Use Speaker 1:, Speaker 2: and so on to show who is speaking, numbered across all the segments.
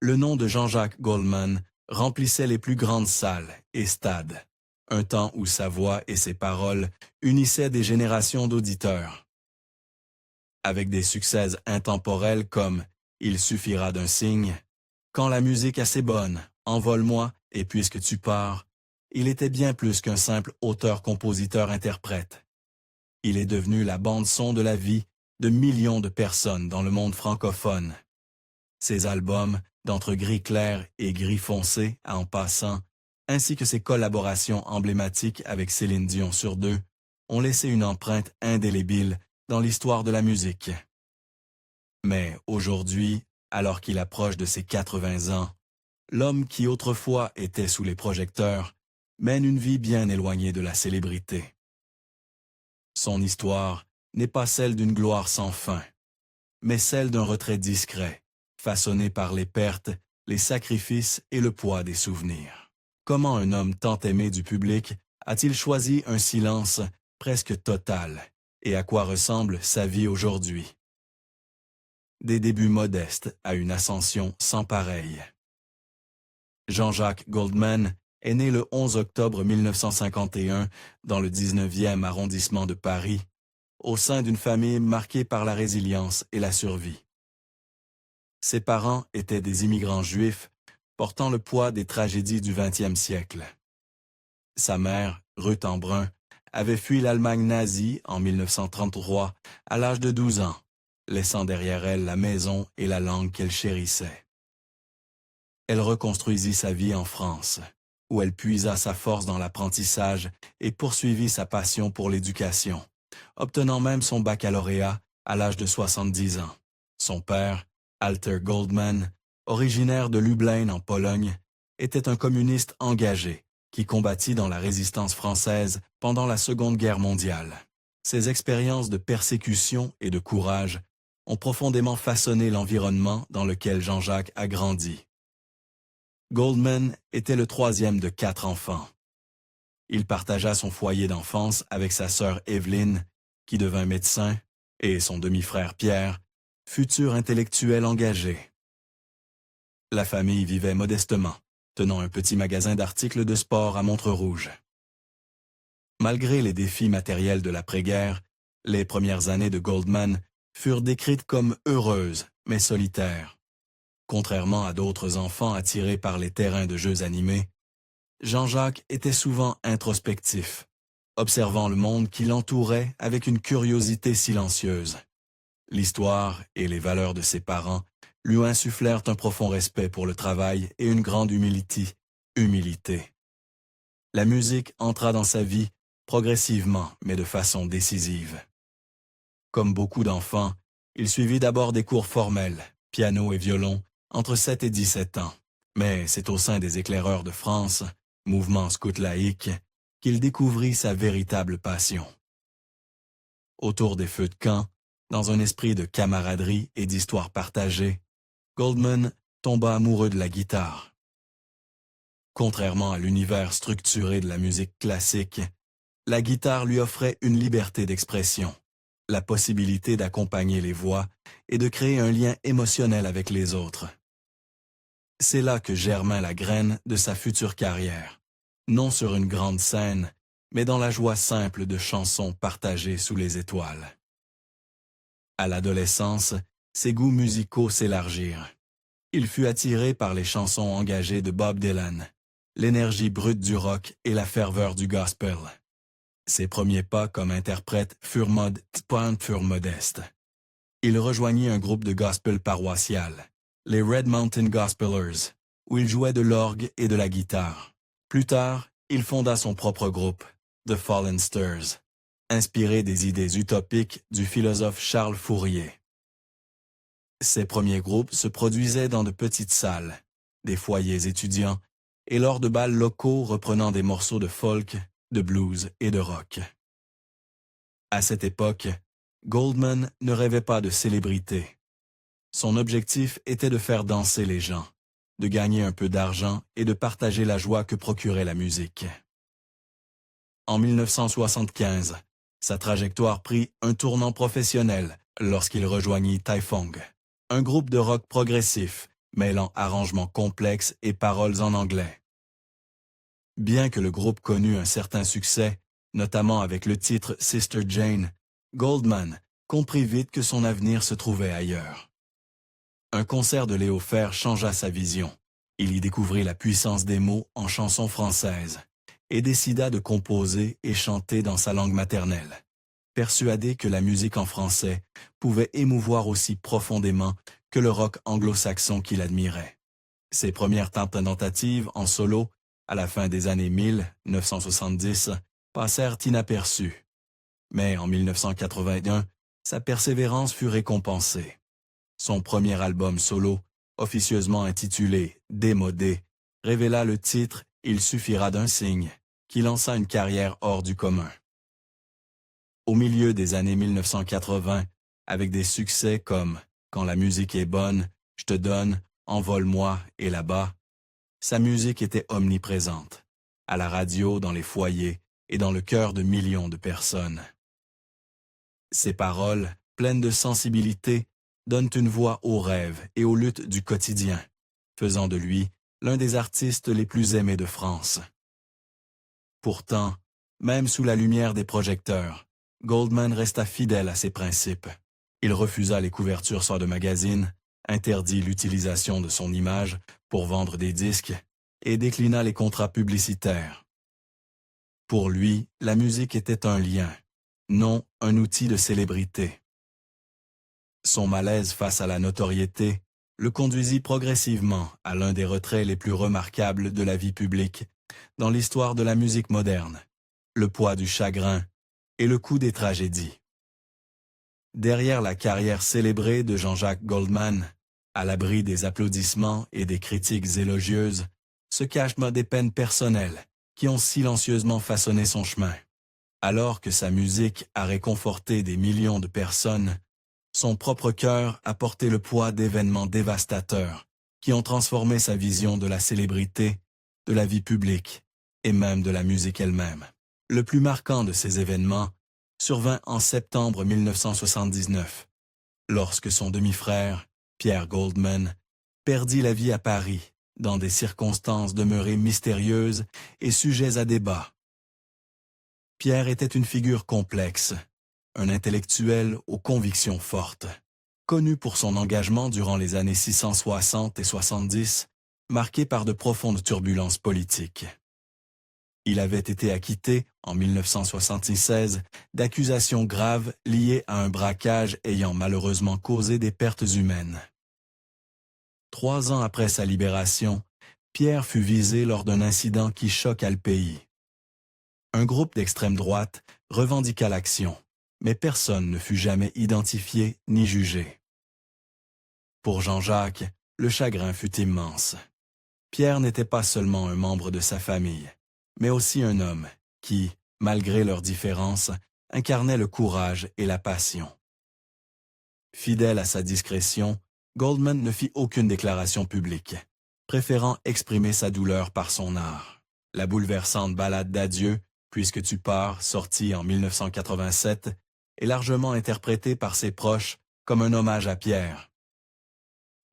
Speaker 1: Le nom de Jean-Jacques Goldman remplissait les plus grandes salles et stades, un temps où sa voix et ses paroles unissaient des générations d'auditeurs. Avec des succès intemporels comme Il suffira d'un signe, Quand la musique assez bonne, Envole-moi et Puisque tu pars, il était bien plus qu'un simple auteur-compositeur-interprète. Il est devenu la bande-son de la vie de millions de personnes dans le monde francophone. Ses albums, d'entre gris clair et gris foncé en passant, ainsi que ses collaborations emblématiques avec Céline Dion sur deux, ont laissé une empreinte indélébile dans l'histoire de la musique. Mais aujourd'hui, alors qu'il approche de ses 80 ans, l'homme qui autrefois était sous les projecteurs mène une vie bien éloignée de la célébrité. Son histoire n'est pas celle d'une gloire sans fin, mais celle d'un retrait discret, façonné par les pertes, les sacrifices et le poids des souvenirs. Comment un homme tant aimé du public a-t-il choisi un silence presque total, et à quoi ressemble sa vie aujourd'hui? Des débuts modestes à une ascension sans pareille. Jean-Jacques Goldman est né le 11 octobre 1951 dans le 19e arrondissement de Paris, au sein d'une famille marquée par la résilience et la survie. Ses parents étaient des immigrants juifs portant le poids des tragédies du XXe siècle. Sa mère, Ruth Embrun, avait fui l'Allemagne nazie en 1933 à l'âge de 12 ans, laissant derrière elle la maison et la langue qu'elle chérissait. Elle reconstruisit sa vie en France, où elle puisa sa force dans l'apprentissage et poursuivit sa passion pour l'éducation, obtenant même son baccalauréat à l'âge de 70 ans. Son père, Alter Goldman, originaire de Lublin en Pologne, était un communiste engagé qui combattit dans la résistance française pendant la Seconde Guerre mondiale. Ses expériences de persécution et de courage ont profondément façonné l'environnement dans lequel Jean-Jacques a grandi. Goldman était le troisième de 4 enfants. Il partagea son foyer d'enfance avec sa sœur Evelyne, qui devint médecin, et son demi-frère Pierre, futur intellectuel engagé. La famille vivait modestement, tenant un petit magasin d'articles de sport à Montrerouge. Malgré les défis matériels de l'après-guerre, les premières années de Goldman furent décrites comme heureuses, mais solitaires. Contrairement à d'autres enfants attirés par les terrains de jeux animés, Jean-Jacques était souvent introspectif, observant le monde qui l'entourait avec une curiosité silencieuse. L'histoire et les valeurs de ses parents lui insufflèrent un profond respect pour le travail et une grande humilité. La musique entra dans sa vie progressivement, mais de façon décisive. Comme beaucoup d'enfants, il suivit d'abord des cours formels, piano et violon, entre 7 et 17 ans. Mais c'est au sein des Éclaireurs de France, mouvement scout laïque, qu'il découvrit sa véritable passion. Autour des feux de camp, dans un esprit de camaraderie et d'histoire partagée, Goldman tomba amoureux de la guitare. Contrairement à l'univers structuré de la musique classique, la guitare lui offrait une liberté d'expression, la possibilité d'accompagner les voix et de créer un lien émotionnel avec les autres. C'est là que germa la graine de sa future carrière, non sur une grande scène, mais dans la joie simple de chansons partagées sous les étoiles. À l'adolescence, ses goûts musicaux s'élargirent. Il fut attiré par les chansons engagées de Bob Dylan, l'énergie brute du rock et la ferveur du gospel. Ses premiers pas comme interprète furent modestes. Il rejoignit un groupe de gospel paroissial, les Red Mountain Gospelers, où il jouait de l'orgue et de la guitare. Plus tard, il fonda son propre groupe, The Fallen Stars, inspiré des idées utopiques du philosophe Charles Fourier. Ces premiers groupes se produisaient dans de petites salles, des foyers étudiants, et lors de bals locaux reprenant des morceaux de folk, de blues et de rock. À cette époque, Goldman ne rêvait pas de célébrité. Son objectif était de faire danser les gens, de gagner un peu d'argent et de partager la joie que procurait la musique. En 1975, sa trajectoire prit un tournant professionnel lorsqu'il rejoignit Taifong, un groupe de rock progressif mêlant arrangements complexes et paroles en anglais. Bien que le groupe connût un certain succès, notamment avec le titre Sister Jane, Goldman comprit vite que son avenir se trouvait ailleurs. Un concert de Léo Fer changea sa vision. Il y découvrit la puissance des mots en chansons françaises et décida de composer et chanter dans sa langue maternelle, persuadé que la musique en français pouvait émouvoir aussi profondément que le rock anglo-saxon qu'il admirait. Ses premières tentatives en solo, à la fin des années 1970, passèrent inaperçues. Mais en 1981, sa persévérance fut récompensée. Son premier album solo, officieusement intitulé « Démodé », révéla le titre « Il suffira d'un signe », qui lança une carrière hors du commun. Au milieu des années 1980, avec des succès comme « Quand la musique est bonne »,« Je te donne »,« Envole-moi » et « Là-bas », sa musique était omniprésente, à la radio, dans les foyers et dans le cœur de millions de personnes. Ses paroles, pleines de sensibilité, donnent une voix aux rêves et aux luttes du quotidien, faisant de lui l'un des artistes les plus aimés de France. Pourtant, même sous la lumière des projecteurs, Goldman resta fidèle à ses principes. Il refusa les couvertures soir de magazines, interdit l'utilisation de son image pour vendre des disques et déclina les contrats publicitaires. Pour lui, la musique était un lien, non un outil de célébrité. Son malaise face à la notoriété le conduisit progressivement à l'un des retraits les plus remarquables de la vie publique dans l'histoire de la musique moderne, le poids du chagrin et le coût des tragédies. Derrière la carrière célébrée de Jean-Jacques Goldman, à l'abri des applaudissements et des critiques élogieuses, se cachent des peines personnelles qui ont silencieusement façonné son chemin. Alors que sa musique a réconforté des millions de personnes, son propre cœur a porté le poids d'événements dévastateurs qui ont transformé sa vision de la célébrité, de la vie publique et même de la musique elle-même. Le plus marquant de ces événements survint en septembre 1979, lorsque son demi-frère, Pierre Goldman, perdit la vie à Paris dans des circonstances demeurées mystérieuses et sujets à débat. Pierre était une figure complexe, un intellectuel aux convictions fortes, connu pour son engagement durant les années 660 et 70, marqué par de profondes turbulences politiques. Il avait été acquitté, en 1976, d'accusations graves liées à un braquage ayant malheureusement causé des pertes humaines. 3 ans après sa libération, Pierre fut visé lors d'un incident qui choqua le pays. Un groupe d'extrême droite revendiqua l'action, mais personne ne fut jamais identifié ni jugé. Pour Jean-Jacques, le chagrin fut immense. Pierre n'était pas seulement un membre de sa famille, mais aussi un homme qui, malgré leurs différences, incarnait le courage et la passion. Fidèle à sa discrétion, Goldman ne fit aucune déclaration publique, préférant exprimer sa douleur par son art. La bouleversante ballade d'adieu, Puisque tu pars, sortie en 1987, est largement interprétée par ses proches comme un hommage à Pierre.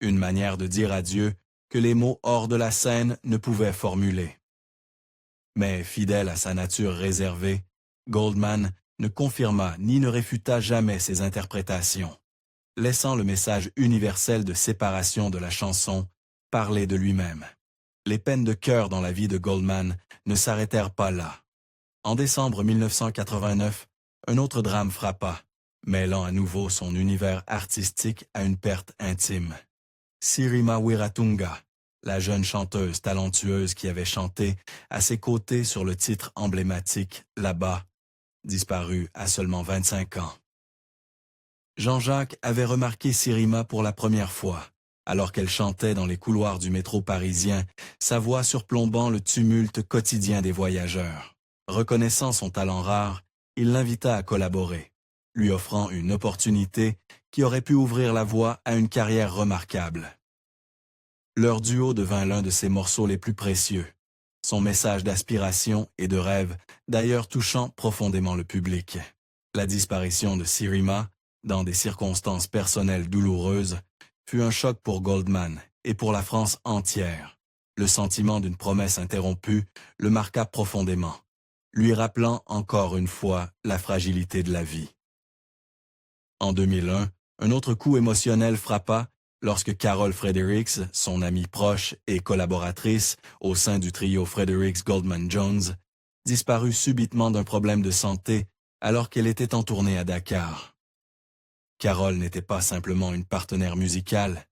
Speaker 1: Une manière de dire adieu que les mots hors de la scène ne pouvaient formuler. Mais fidèle à sa nature réservée, Goldman ne confirma ni ne réfuta jamais ses interprétations, laissant le message universel de séparation de la chanson parler de lui-même. Les peines de cœur dans la vie de Goldman ne s'arrêtèrent pas là. En décembre 1989, un autre drame frappa, mêlant à nouveau son univers artistique à une perte intime. Sirima Wiratunga, la jeune chanteuse talentueuse qui avait chanté à ses côtés sur le titre emblématique « Là-bas », disparut à seulement 25 ans. Jean-Jacques avait remarqué Sirima pour la première fois, alors qu'elle chantait dans les couloirs du métro parisien, sa voix surplombant le tumulte quotidien des voyageurs. Reconnaissant son talent rare, il l'invita à collaborer, lui offrant une opportunité qui aurait pu ouvrir la voie à une carrière remarquable. Leur duo devint l'un de ses morceaux les plus précieux, son message d'aspiration et de rêve d'ailleurs touchant profondément le public. La disparition de Sirima, dans des circonstances personnelles douloureuses, fut un choc pour Goldman, et pour la France entière. Le sentiment d'une promesse interrompue le marqua profondément, lui rappelant encore une fois la fragilité de la vie. En 2001, un autre coup émotionnel frappa lorsque Carol Fredericks, son amie proche et collaboratrice au sein du trio Fredericks Goldman Jones, disparut subitement d'un problème de santé alors qu'elle était en tournée à Dakar. Carol n'était pas simplement une partenaire musicale,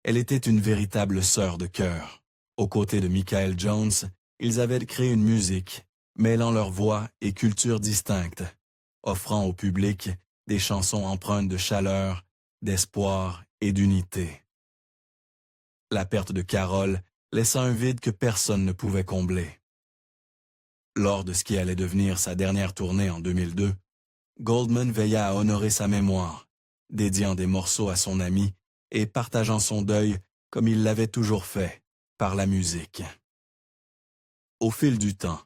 Speaker 1: elle était une véritable sœur de cœur. Aux côtés de Michael Jones, ils avaient créé une musique, mêlant leurs voix et cultures distinctes, offrant au public des chansons empreintes de chaleur, d'espoir et d'unité. La perte de Carol laissa un vide que personne ne pouvait combler. Lors de ce qui allait devenir sa dernière tournée en 2002, Goldman veilla à honorer sa mémoire, dédiant des morceaux à son ami et partageant son deuil comme il l'avait toujours fait, par la musique. Au fil du temps,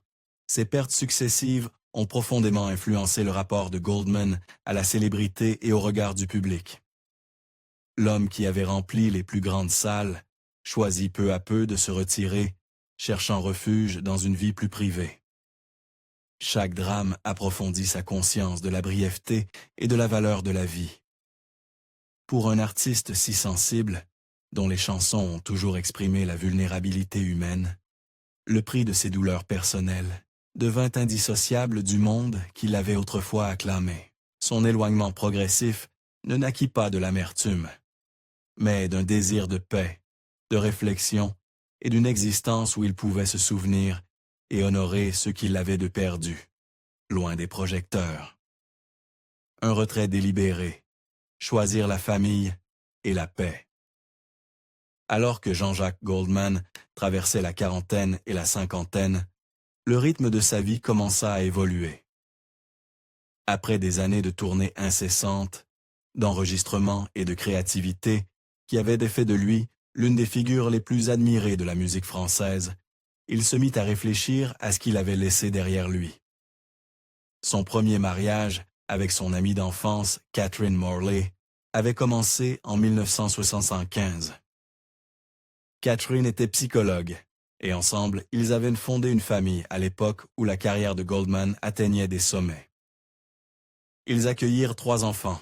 Speaker 1: ces pertes successives ont profondément influencé le rapport de Goldman à la célébrité et au regard du public. L'homme qui avait rempli les plus grandes salles choisit peu à peu de se retirer, cherchant refuge dans une vie plus privée. Chaque drame approfondit sa conscience de la brièveté et de la valeur de la vie. Pour un artiste si sensible, dont les chansons ont toujours exprimé la vulnérabilité humaine, le prix de ses douleurs personnelles devint indissociable du monde qu'il avait autrefois acclamé. Son éloignement progressif ne naquit pas de l'amertume, mais d'un désir de paix, de réflexion et d'une existence où il pouvait se souvenir et honorer ceux qui l'avaient de perdu, loin des projecteurs. Un retrait délibéré, choisir la famille et la paix. Alors que Jean-Jacques Goldman traversait la quarantaine et la cinquantaine, le rythme de sa vie commença à évoluer. Après des années de tournées incessantes, d'enregistrements et de créativité qui avaient fait de lui l'une des figures les plus admirées de la musique française, il se mit à réfléchir à ce qu'il avait laissé derrière lui. Son premier mariage, avec son amie d'enfance, Catherine Morley, avait commencé en 1975. Catherine était psychologue, et ensemble, ils avaient fondé une famille à l'époque où la carrière de Goldman atteignait des sommets. Ils accueillirent 3 enfants.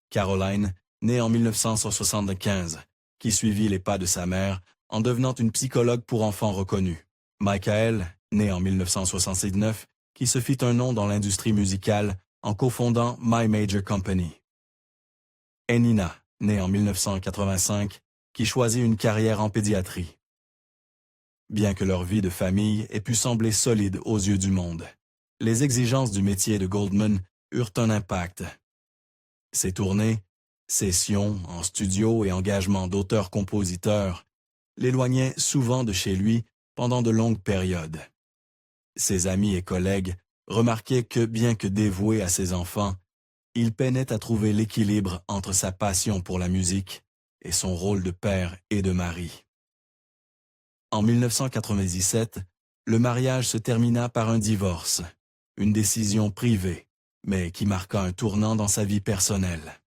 Speaker 1: Caroline, née en 1975, qui suivit les pas de sa mère en devenant une psychologue pour enfants reconnue. Michael, né en 1969, qui se fit un nom dans l'industrie musicale en cofondant My Major Company. Et Nina, née en 1985, qui choisit une carrière en pédiatrie. Bien que leur vie de famille ait pu sembler solide aux yeux du monde, les exigences du métier de Goldman eurent un impact. Ses tournées, sessions en studio et engagements d'auteurs-compositeurs l'éloignaient souvent de chez lui pendant de longues périodes. Ses amis et collègues remarquaient que, bien que dévoué à ses enfants, il peinait à trouver l'équilibre entre sa passion pour la musique et son rôle de père et de mari. En 1997, le mariage se termina par un divorce, une décision privée, mais qui marqua un tournant dans sa vie personnelle.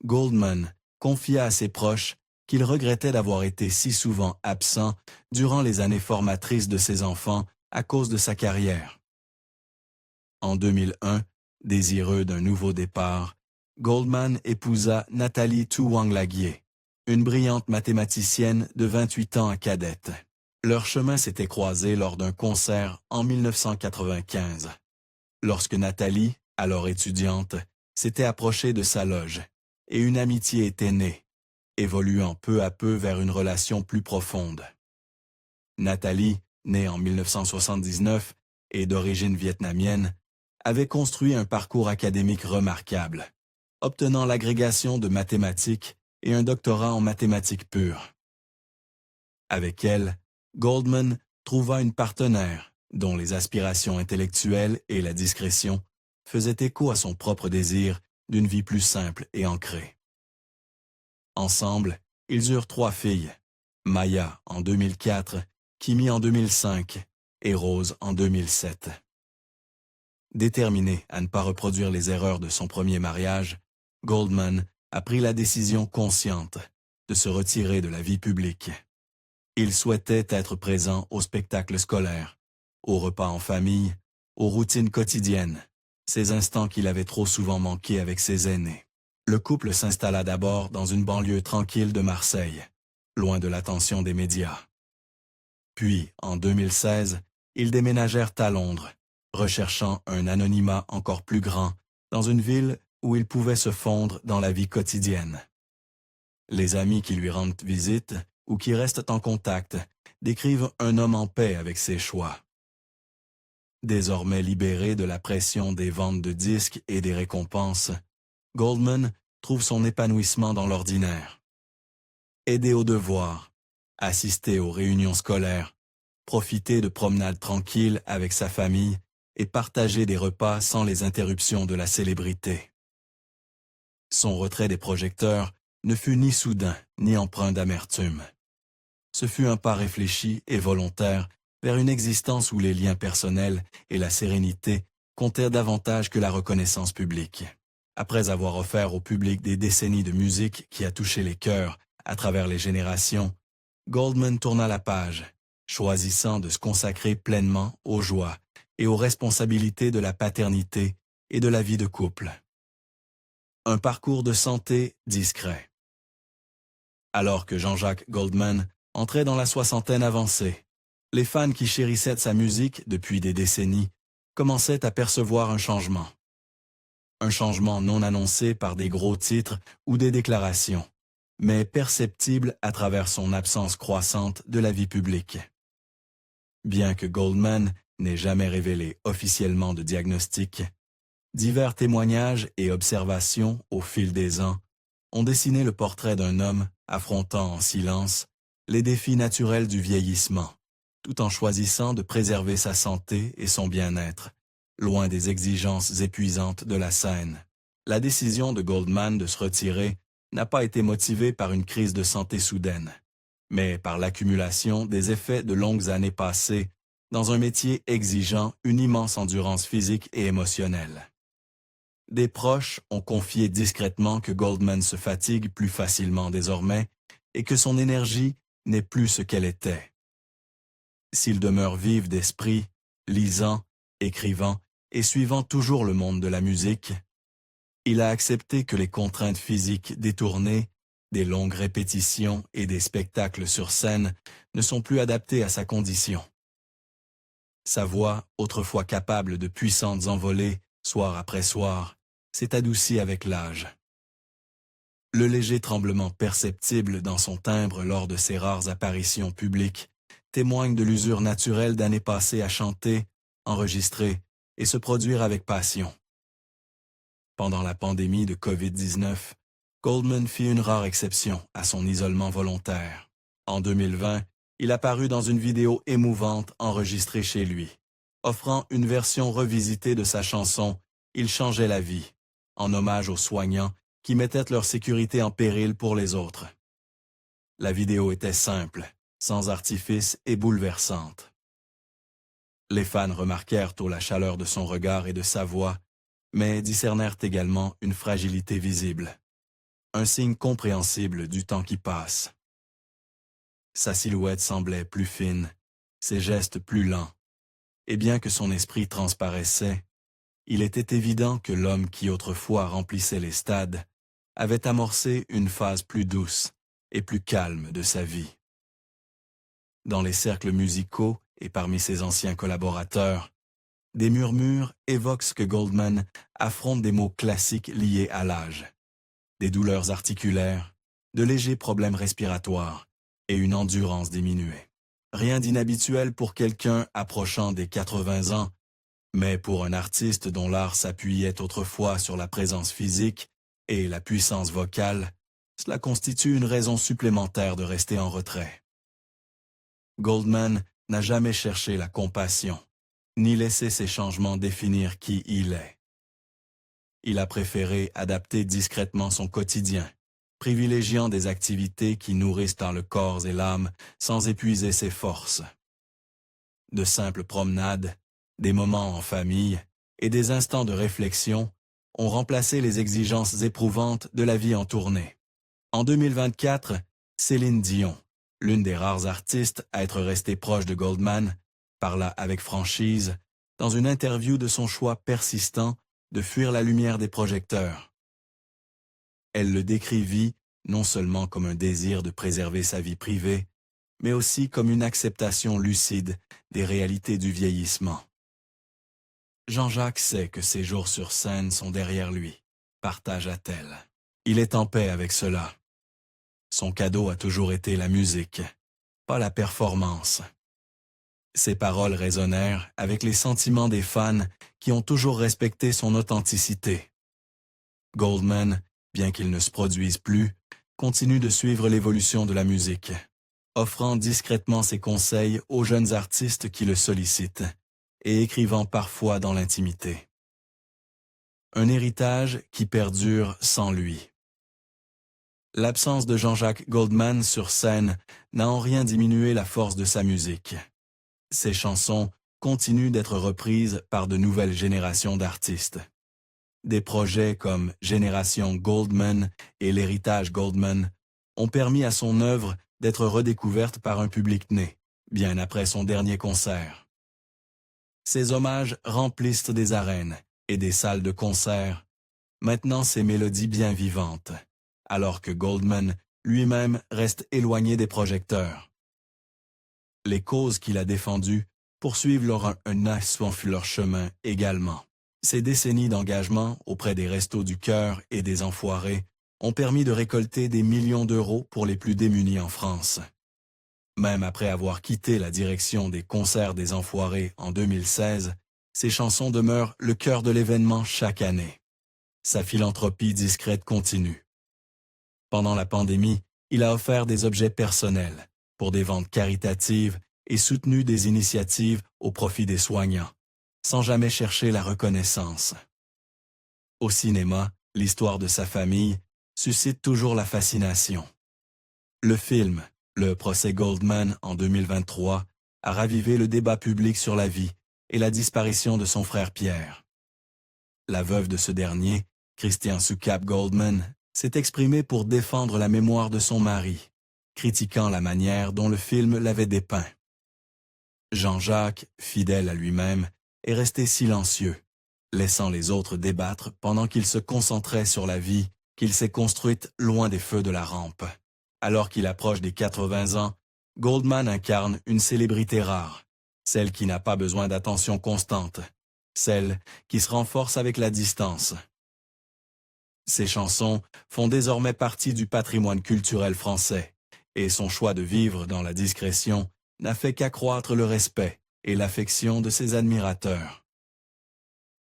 Speaker 1: Goldman confia à ses proches qu'il regrettait d'avoir été si souvent absent durant les années formatrices de ses enfants à cause de sa carrière. En 2001, désireux d'un nouveau départ, Goldman épousa Nathalie Touang-Laguier, une brillante mathématicienne de 28 ans à cadette. Leurs chemins s'étaient croisés lors d'un concert en 1995, lorsque Nathalie, alors étudiante, s'était approchée de sa loge, et une amitié était née, évoluant peu à peu vers une relation plus profonde. Nathalie, née en 1979 et d'origine vietnamienne, avait construit un parcours académique remarquable, obtenant l'agrégation de mathématiques et un doctorat en mathématiques pures. Avec elle, Goldman trouva une partenaire dont les aspirations intellectuelles et la discrétion faisaient écho à son propre désir d'une vie plus simple et ancrée. Ensemble, ils eurent 3 filles, Maya en 2004, Kimi en 2005 et Rose en 2007. Déterminé à ne pas reproduire les erreurs de son premier mariage, Goldman a pris la décision consciente de se retirer de la vie publique. Il souhaitait être présent aux spectacles scolaires, aux repas en famille, aux routines quotidiennes, ces instants qu'il avait trop souvent manqués avec ses aînés. Le couple s'installa d'abord dans une banlieue tranquille de Marseille, loin de l'attention des médias. Puis, en 2016, ils déménagèrent à Londres, recherchant un anonymat encore plus grand dans une ville où ils pouvaient se fondre dans la vie quotidienne. Les amis qui lui rendent visite ou qui restent en contact décrivent un homme en paix avec ses choix. Désormais libéré de la pression des ventes de disques et des récompenses, Goldman trouve son épanouissement dans l'ordinaire. Aider aux devoirs, assister aux réunions scolaires, profiter de promenades tranquilles avec sa famille et partager des repas sans les interruptions de la célébrité. Son retrait des projecteurs ne fut ni soudain ni empreint d'amertume. Ce fut un pas réfléchi et volontaire vers une existence où les liens personnels et la sérénité comptaient davantage que la reconnaissance publique. Après avoir offert au public des décennies de musique qui a touché les cœurs à travers les générations, Goldman tourna la page, choisissant de se consacrer pleinement aux joies et aux responsabilités de la paternité et de la vie de couple. Un parcours de santé discret. Alors que Jean-Jacques Goldman entrait dans la soixantaine avancée, les fans qui chérissaient sa musique depuis des décennies commençaient à percevoir un changement. Un changement non annoncé par des gros titres ou des déclarations, mais perceptible à travers son absence croissante de la vie publique. Bien que Goldman n'ait jamais révélé officiellement de diagnostic, divers témoignages et observations au fil des ans ont dessiné le portrait d'un homme affrontant en silence les défis naturels du vieillissement, tout en choisissant de préserver sa santé et son bien-être, loin des exigences épuisantes de la scène. La décision de Goldman de se retirer n'a pas été motivée par une crise de santé soudaine, mais par l'accumulation des effets de longues années passées dans un métier exigeant une immense endurance physique et émotionnelle. Des proches ont confié discrètement que Goldman se fatigue plus facilement désormais et que son énergie n'est plus ce qu'elle était. S'il demeure vif d'esprit, lisant, écrivant et suivant toujours le monde de la musique, il a accepté que les contraintes physiques détournées, des longues répétitions et des spectacles sur scène ne sont plus adaptés à sa condition. Sa voix, autrefois capable de puissantes envolées, soir après soir, s'est adoucie avec l'âge. Le léger tremblement perceptible dans son timbre lors de ses rares apparitions publiques témoigne de l'usure naturelle d'années passées à chanter, enregistrer et se produire avec passion. Pendant la pandémie de COVID-19, Goldman fit une rare exception à son isolement volontaire. En 2020, il apparut dans une vidéo émouvante enregistrée chez lui, offrant une version revisitée de sa chanson « Il changeait la vie », en hommage aux soignants qui mettaient leur sécurité en péril pour les autres. La vidéo était simple, sans artifice et bouleversante. Les fans remarquèrent tôt la chaleur de son regard et de sa voix, mais discernèrent également une fragilité visible, un signe compréhensible du temps qui passe. Sa silhouette semblait plus fine, ses gestes plus lents, et bien que son esprit transparaissait, il était évident que l'homme qui autrefois remplissait les stades avait amorcé une phase plus douce et plus calme de sa vie. Dans les cercles musicaux et parmi ses anciens collaborateurs, des murmures évoquent ce que Goldman affronte des maux classiques liés à l'âge, des douleurs articulaires, de légers problèmes respiratoires et une endurance diminuée. Rien d'inhabituel pour quelqu'un approchant des 80 ans, mais pour un artiste dont l'art s'appuyait autrefois sur la présence physique et la puissance vocale, cela constitue une raison supplémentaire de rester en retrait. Goldman n'a jamais cherché la compassion, ni laissé ces changements définir qui il est. Il a préféré adapter discrètement son quotidien, privilégiant des activités qui nourrissent dans le corps et l'âme sans épuiser ses forces. De simples promenades, des moments en famille et des instants de réflexion ont remplacé les exigences éprouvantes de la vie en tournée. En 2024, Céline Dion, l'une des rares artistes à être restée proche de Goldman, parla avec franchise, dans une interview de son choix persistant de fuir la lumière des projecteurs. Elle le décrivit non seulement comme un désir de préserver sa vie privée, mais aussi comme une acceptation lucide des réalités du vieillissement. Jean-Jacques sait que ses jours sur scène sont derrière lui, partagea-t-elle. Il est en paix avec cela. Son cadeau a toujours été la musique, pas la performance. Ses paroles résonnèrent avec les sentiments des fans qui ont toujours respecté son authenticité. Goldman, bien qu'il ne se produise plus, continue de suivre l'évolution de la musique, offrant discrètement ses conseils aux jeunes artistes qui le sollicitent et écrivant parfois dans l'intimité. Un héritage qui perdure sans lui. L'absence de Jean-Jacques Goldman sur scène n'a en rien diminué la force de sa musique. Ses chansons continuent d'être reprises par de nouvelles générations d'artistes. Des projets comme Génération Goldman et l'héritage Goldman ont permis à son œuvre d'être redécouverte par un public né, bien après son dernier concert. Ses hommages remplissent des arènes et des salles de concert, maintenant ses mélodies bien vivantes, alors que Goldman lui-même reste éloigné des projecteurs. Les causes qu'il a défendues poursuivent leur chemin également. Ces décennies d'engagement auprès des Restos du Cœur et des Enfoirés ont permis de récolter des millions d'euros pour les plus démunis en France. Même après avoir quitté la direction des concerts des Enfoirés en 2016, ses chansons demeurent le cœur de l'événement chaque année. Sa philanthropie discrète continue. Pendant la pandémie, il a offert des objets personnels pour des ventes caritatives et soutenu des initiatives au profit des soignants, sans jamais chercher la reconnaissance. Au cinéma, l'histoire de sa famille suscite toujours la fascination. Le film « Le procès Goldman » en 2023 a ravivé le débat public sur la vie et la disparition de son frère Pierre. La veuve de ce dernier, Christian Soucap Goldman, s'est exprimée pour défendre la mémoire de son mari, critiquant la manière dont le film l'avait dépeint. Jean-Jacques, fidèle à lui-même, est resté silencieux, laissant les autres débattre pendant qu'il se concentrait sur la vie qu'il s'est construite loin des feux de la rampe. Alors qu'il approche des 80 ans, Goldman incarne une célébrité rare, celle qui n'a pas besoin d'attention constante, celle qui se renforce avec la distance. Ses chansons font désormais partie du patrimoine culturel français, et son choix de vivre dans la discrétion n'a fait qu'accroître le respect et l'affection de ses admirateurs.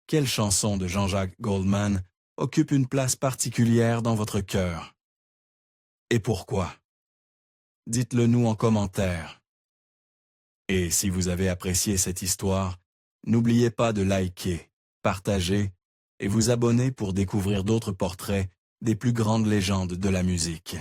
Speaker 1: Quelle chanson de Jean-Jacques Goldman occupe une place particulière dans votre cœur? Et pourquoi? Dites-le nous en commentaire. Et si vous avez apprécié cette histoire, n'oubliez pas de liker, partager et vous abonner pour découvrir d'autres portraits des plus grandes légendes de la musique.